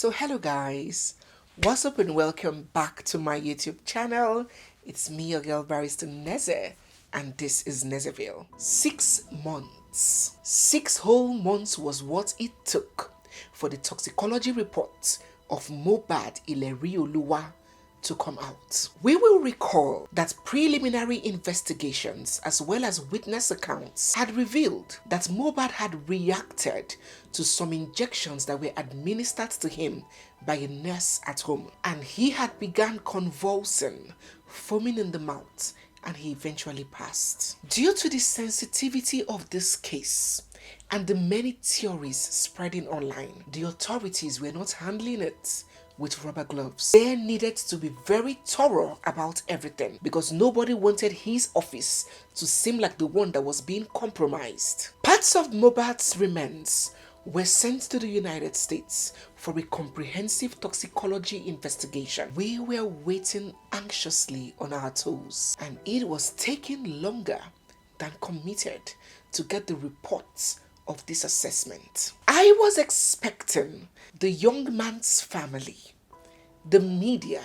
So hello guys, what's up and welcome back to my YouTube channel. It's me, your girl barrister Neze, and this is Nezeville. 6 months. 6 whole months was what it took for the toxicology report of MOHBAD Ilerioluwa to come out. We will recall that preliminary investigations as well as witness accounts had revealed that MOHBAD had reacted to some injections that were administered to him by a nurse at home, and he had begun convulsing, foaming in the mouth, and he eventually passed. Due to the sensitivity of this case and the many theories spreading online, the authorities were not handling it with rubber gloves. They needed to be very thorough about everything because nobody wanted his office to seem like the one that was being compromised. Parts of MOHBAD's remains were sent to the United States for a comprehensive toxicology investigation. We were waiting anxiously on our toes, and it was taking longer than committed to get the reports of this assessment. I was expecting the young man's family, the media,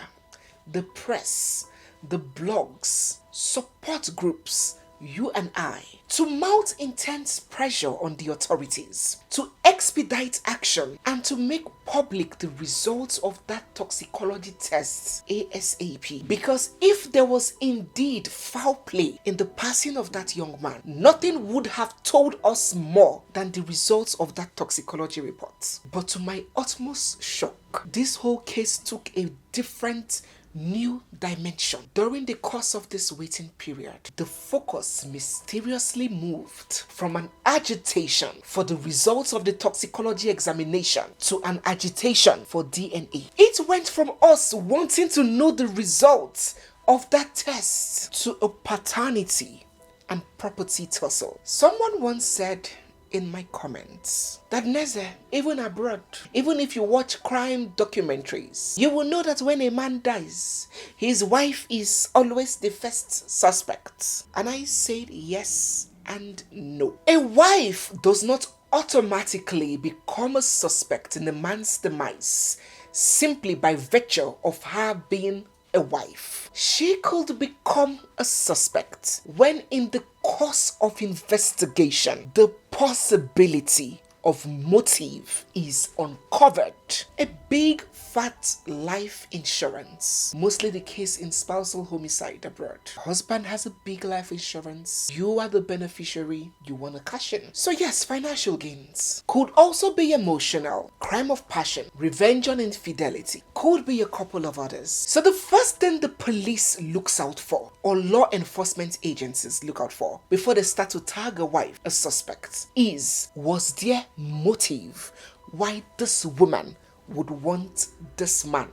the press, the blogs, support groups, you and I, to mount intense pressure on the authorities, to expedite action, and to make public the results of that toxicology test ASAP. Because if there was indeed foul play in the passing of that young man, nothing would have told us more than the results of that toxicology report. But to my utmost shock, this whole case took a different new dimension. During the course of this waiting period, the focus mysteriously moved from an agitation for the results of the toxicology examination to an agitation for DNA. It went from us wanting to know the results of that test to a paternity and property tussle. Someone once said in my comments that Neze, even abroad, even if you watch crime documentaries, you will know that when a man dies, his wife is always the first suspect. And I said yes and no. A wife does not automatically become a suspect in a man's demise simply by virtue of her being a wife. She could become a suspect when in the course of investigation, the possibility of motive is uncovered. A big fat life insurance, mostly the case in spousal homicide abroad. Husband has a big life insurance. You are the beneficiary. You want to cash in. So yes, financial gains. Could also be emotional, crime of passion, revenge on infidelity. Could be a couple of others. So the first thing the police looks out for, or law enforcement agencies look out for, before they start to tag a wife a suspect, is, was there motive why this woman would want this man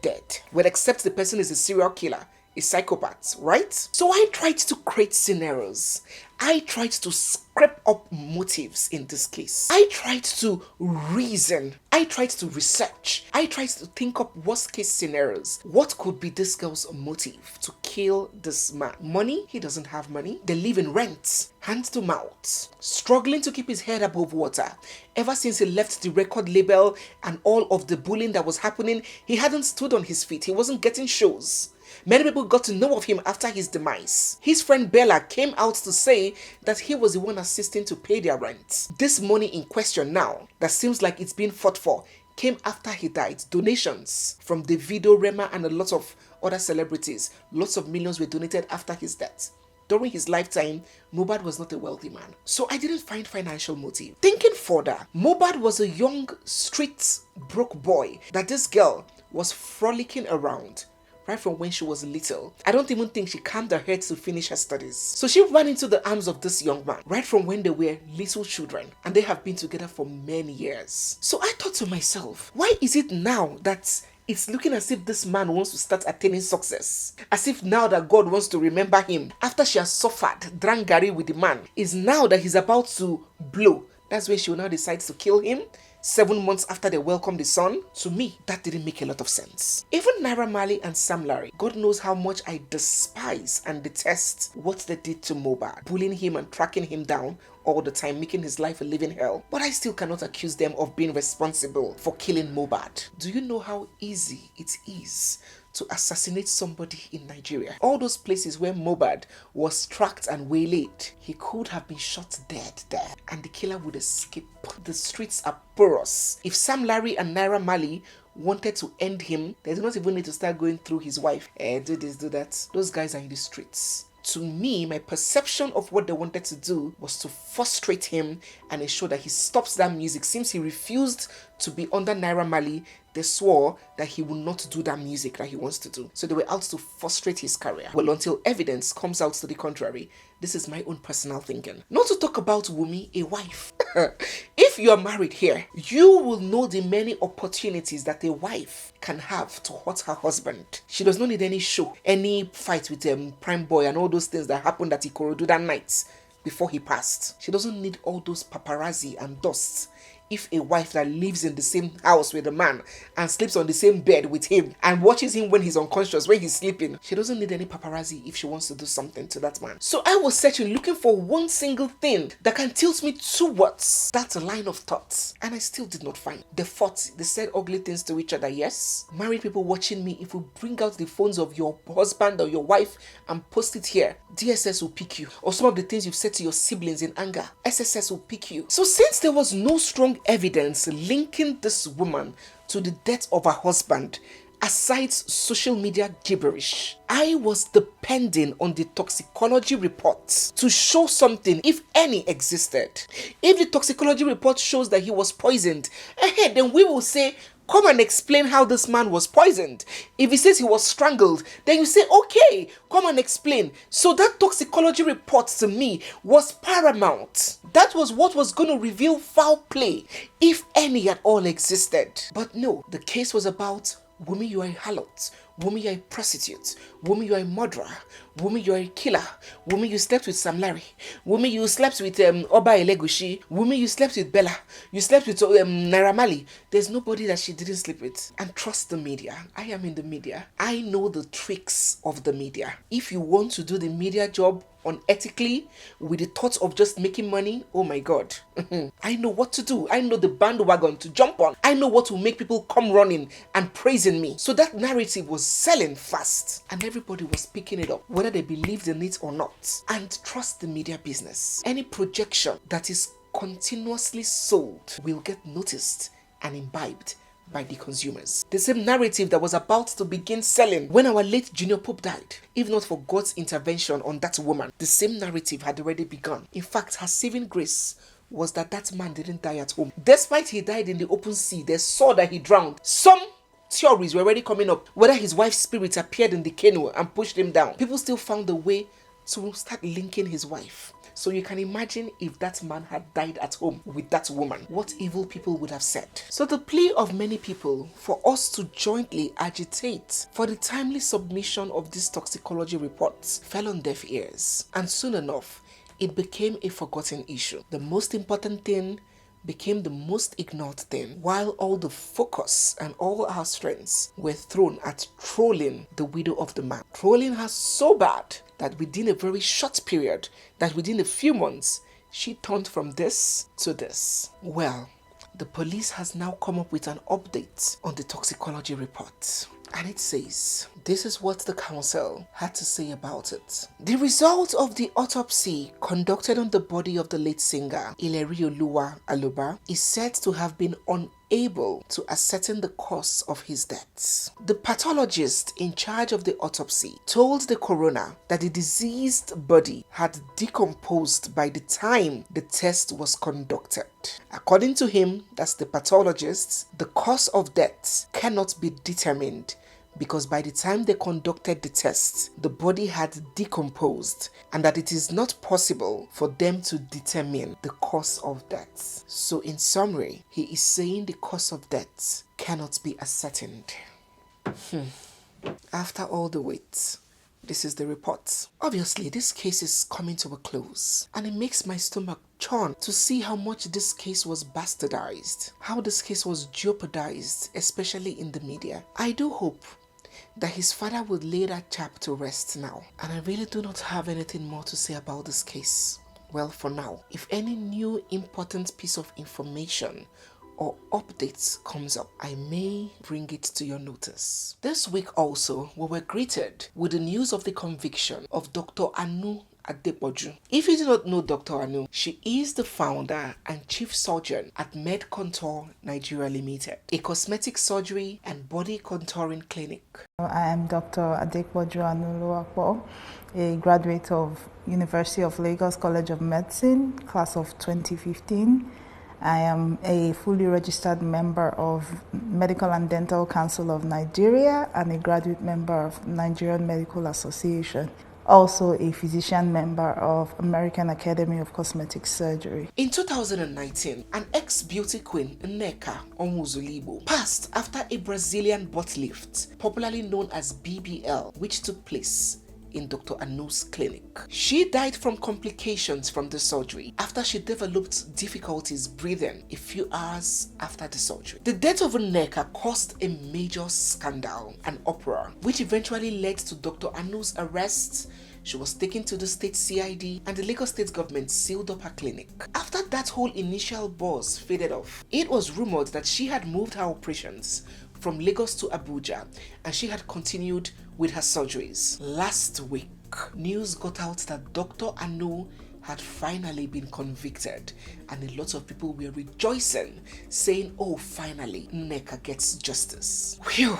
dead? Well, except the person is a serial killer, a psychopath, right? So I tried to create scenarios. I tried to scrape up motives in this case. I tried to reason. I tried to research. I tried to think up worst case scenarios. What could be this girl's motive to kill this man? Money? He doesn't have money. They live in rent, hand to mouth, struggling to keep his head above water. Ever since he left the record label and all of the bullying that was happening, he hadn't stood on his feet. He wasn't getting shows. Many people got to know of him after his demise. His friend Bella came out to say that he was the one assisting to pay their rent. This money in question now, that seems like it's being fought for, came after he died. Donations from Davido, WEMA, and a lot of other celebrities. Lots of millions were donated after his death. During his lifetime, MOHBAD was not a wealthy man. So I didn't find financial motive. Thinking further, MOHBAD was a young, street, broke boy that this girl was frolicking around right from when she was little. I don't even think she calmed her head to finish her studies. So she ran into the arms of this young man right from when they were little children, and they have been together for many years. So I thought to myself, why is it now that it's looking as if this man wants to start attaining success? As if now that God wants to remember him after she has suffered, drank garri with the man, is now that he's about to blow. That's when she will now decide to kill him. 7 months after they welcomed the son? To me, that didn't make a lot of sense. Even Naira Marley and Sam Larry, God knows how much I despise and detest what they did to MOHBAD, bullying him and tracking him down all the time, making his life a living hell. But I still cannot accuse them of being responsible for killing MOHBAD. Do you know how easy it is to assassinate somebody in Nigeria? All those places where MOHBAD was tracked and waylaid, he could have been shot dead there and the killer would escape. The streets are porous. If Sam Larry and Naira Marley wanted to end him, they do not even need to start going through his wife. Do this, do that. Those guys are in the streets. To me, my perception of what they wanted to do was to frustrate him and ensure that he stops that music. Since he refused to be under Naira Marley, they swore that he will not do that music that he wants to do. So they were out to frustrate his career. Well, until evidence comes out to the contrary. This is my own personal thinking. Not to talk about Wumi, a wife. If you are married here, you will know the many opportunities that a wife can have to hurt her husband. She does not need any show, any fight with Prime Boy and all those things that happened at Ikorodu that night before he passed. She doesn't need all those paparazzi and dust. If a wife that lives in the same house with a man and sleeps on the same bed with him and watches him when he's unconscious, when he's sleeping, she doesn't need any paparazzi if she wants to do something to that man. So I was searching, looking for one single thing that can tilt me towards that line of thoughts, and I still did not find. They fought, they said ugly things to each other, yes. Married people watching me, if you bring out the phones of your husband or your wife and post it here, DSS will pick you. Or some of the things you've said to your siblings in anger, SSS will pick you. So since there was no strong evidence linking this woman to the death of her husband, aside social media gibberish, I was depending on the toxicology reports to show something, if any existed. If the toxicology report shows that he was poisoned, then we will say, come and explain how this man was poisoned. If he says he was strangled, then you say, okay, come and explain. So that toxicology report to me was paramount. That was what was going to reveal foul play, if any at all existed. But no, the case was about Wumi, you are a harlot. Wumi, you are a prostitute. Wumi, you are a murderer. Wumi, you are a killer. Wumi, you slept with Sam Larry. Wumi, you slept with Oba Elegushi. Wumi, you slept with Bella. You slept with Naira Marley. There's nobody that she didn't sleep with. And trust the media. I am in the media. I know the tricks of the media. If you want to do the media job unethically with the thought of just making money, oh my God. I know what to do. I know the bandwagon to jump on. I know what will make people come running and praising me. So that narrative was selling fast and everybody was picking it up, whether they believed in it or not. And trust the media business. Any projection that is continuously sold will get noticed and imbibed by the consumers. The same narrative that was about to begin selling when our late Junior Pope died, if not for God's intervention on that woman, the same narrative had already begun. In fact, her saving grace was that that man didn't die at home. Despite he died in the open sea, they saw that he drowned. Some theories were already coming up, whether his wife's spirit appeared in the canoe and pushed him down. People still found a way to start linking his wife. So you can imagine if that man had died at home with that woman, what evil people would have said. So the plea of many people for us to jointly agitate for the timely submission of these toxicology reports fell on deaf ears. And soon enough, it became a forgotten issue. The most important thing became the most ignored thing, while all the focus and all our strengths were thrown at trolling the widow of the man. Trolling her so bad that within a very short period, that within a few months, she turned from this to this. Well, the police has now come up with an update on the toxicology report. And it says, this is what the council had to say about it. The result of the autopsy conducted on the body of the late singer, Ilerioluwa Aloba, is said to have been unable to ascertain the cause of his death. The pathologist in charge of the autopsy told the coroner that the deceased body had decomposed by the time the test was conducted. According to him, that's the pathologist, the cause of death cannot be determined because by the time they conducted the test, the body had decomposed and that it is not possible for them to determine the cause of death. So in summary, he is saying the cause of death cannot be ascertained. After all the wait, This is the report. Obviously, this case is coming to a close, and it makes my stomach churn to see how much this case was bastardized, how this case was jeopardized, especially in the media. I do hope that his father would lay that chap to rest now. And I really do not have anything more to say about this case. Well, for now, if any new important piece of information or updates comes up, I may bring it to your notice. This week also, we were greeted with the news of the conviction of Dr. Anu Adepoju. If you do not know Dr. Anu, she is the founder and chief surgeon at MedContour Nigeria Limited, a cosmetic surgery and body contouring clinic. I am Dr. Adepoju Anu, a graduate of University of Lagos College of Medicine, class of 2015. I am a fully registered member of Medical and Dental Council of Nigeria and a graduate member of Nigerian Medical Association. Also a physician member of American Academy of Cosmetic Surgery. In 2019, an ex-beauty queen, Nneka Onwuzuligbo, passed after a Brazilian butt lift, popularly known as BBL, which took place in Dr. Anu's clinic. She died from complications from the surgery after she developed difficulties breathing a few hours after the surgery. The death of Nneka caused a major scandal and uproar, which eventually led to Dr. Anu's arrest. She was taken to the state CID and the Lagos state government sealed up her clinic. After that whole initial buzz faded off, it was rumored that she had moved her operations from Lagos to Abuja and she had continued with her surgeries. Last week, news got out that Dr. Anu had finally been convicted and a lot of people were rejoicing, saying, oh, finally, Nneka gets justice. Whew!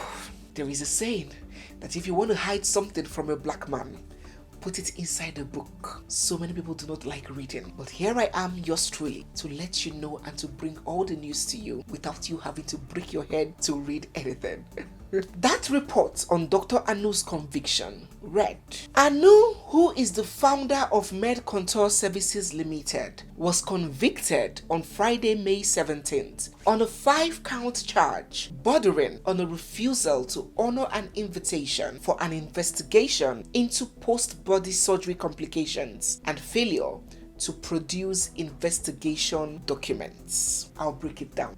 There is a saying that if you want to hide something from a black man, put it inside a book. So many people do not like reading, but here I am, yours truly, to let you know and to bring all the news to you without you having to break your head to read anything. That report on Dr. Anu's conviction read, Anu, who is the founder of MedContour Services Limited, was convicted on Friday, May 17th on a 5-count charge bordering on a refusal to honor an invitation for an investigation into post-body surgery complications and failure to produce investigation documents. I'll break it down.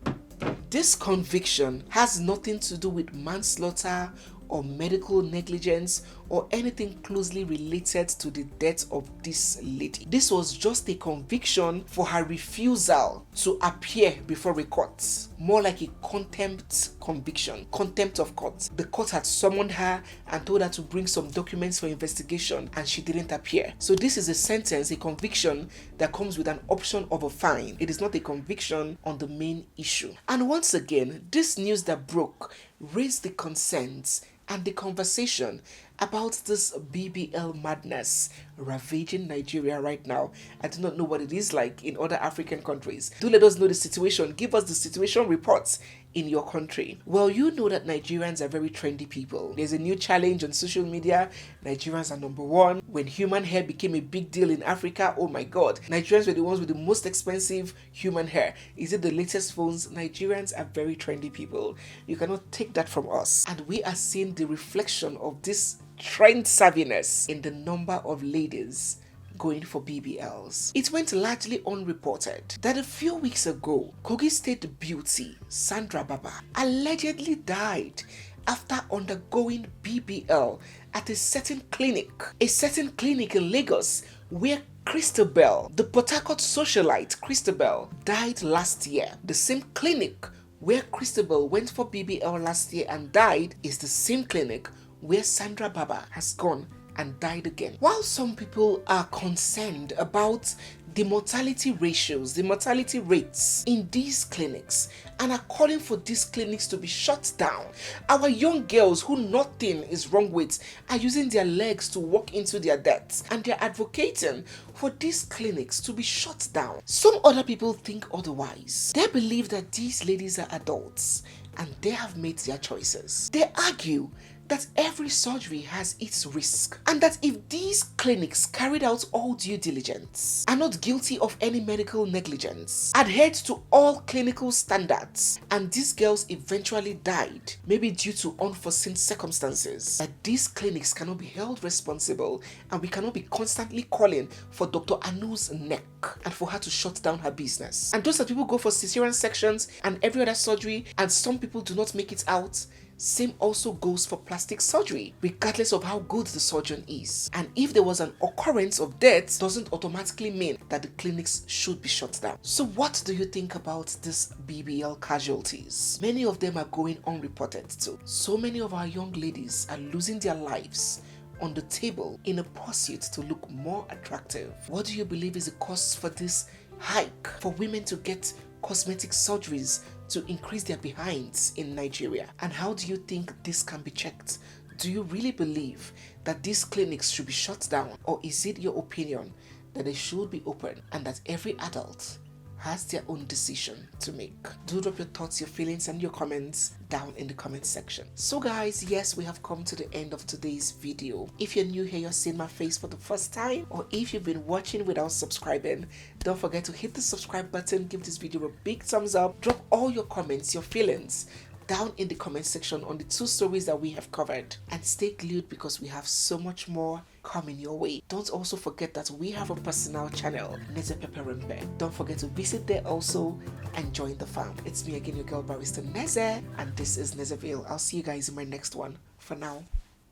This conviction has nothing to do with manslaughter or medical negligence or anything closely related to the death of this lady. This was just a conviction for her refusal to appear before a court. More like a contempt conviction, contempt of court. The court had summoned her and told her to bring some documents for investigation and she didn't appear. So this is a sentence, a conviction that comes with an option of a fine. It is not a conviction on the main issue. And once again, this news that broke raised the concerns and the conversation about this BBL madness ravaging Nigeria right now. I do not know what it is like in other African countries. Do let us know the situation. Give us the situation reports in your country. Well, you know that Nigerians are very trendy people. There's a new challenge on social media. Nigerians are number one. When human hair became a big deal in Africa, oh my God, Nigerians were the ones with the most expensive human hair. Is it the latest phones? Nigerians are very trendy people. You cannot take that from us. And we are seeing the reflection of this trend savviness in the number of ladies going for BBLs. It went largely unreported that a few weeks ago, Kogi State beauty Sandra Baba allegedly died after undergoing BBL at a certain clinic in Lagos where Christabel, the Port Harcourt socialite Christabel, died last year. The same clinic where Christabel went for BBL last year and died is the same clinic where Sandra Baba has gone and died again. While some people are concerned about the mortality ratios, the mortality rates in these clinics and are calling for these clinics to be shut down, our young girls who nothing is wrong with are using their legs to walk into their deaths and they're advocating for these clinics to be shut down. Some other people think otherwise. They believe that these ladies are adults and they have made their choices. They argue that every surgery has its risk, and that if these clinics carried out all due diligence, are not guilty of any medical negligence, adhered to all clinical standards, and these girls eventually died, maybe due to unforeseen circumstances, that these clinics cannot be held responsible, and we cannot be constantly calling for Dr. Anu's neck and for her to shut down her business. And those that people go for cesarean sections and every other surgery, and some people do not make it out. Same also goes for plastic surgery, regardless of how good the surgeon is. And if there was an occurrence of death, doesn't automatically mean that the clinics should be shut down. So what do you think about these BBL casualties? Many of them are going unreported too. So many of our young ladies are losing their lives on the table in a pursuit to look more attractive. What do you believe is the cause for this hike for women to get cosmetic surgeries to increase their behinds in Nigeria? And how do you think this can be checked? Do you really believe that these clinics should be shut down, or is it your opinion that they should be open and that every adult has their own decision to make? Do drop your thoughts, your feelings, and your comments down in the comment section. So guys, yes, we have come to the end of today's video. If you're new here, you're seeing my face for the first time, or if you've been watching without subscribing, don't forget to hit the subscribe button, give this video a big thumbs up, drop all your comments, your feelings down in the comment section on the 2 stories that we have covered, and stay glued because we have so much more coming your way. Don't also forget that we have a personal channel, Nezemasterclass. Don't forget to visit there also and join the fam. It's me again, your girl barrister Neze, and this is Nezeville. I'll see you guys in my next one. For now,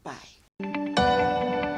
bye.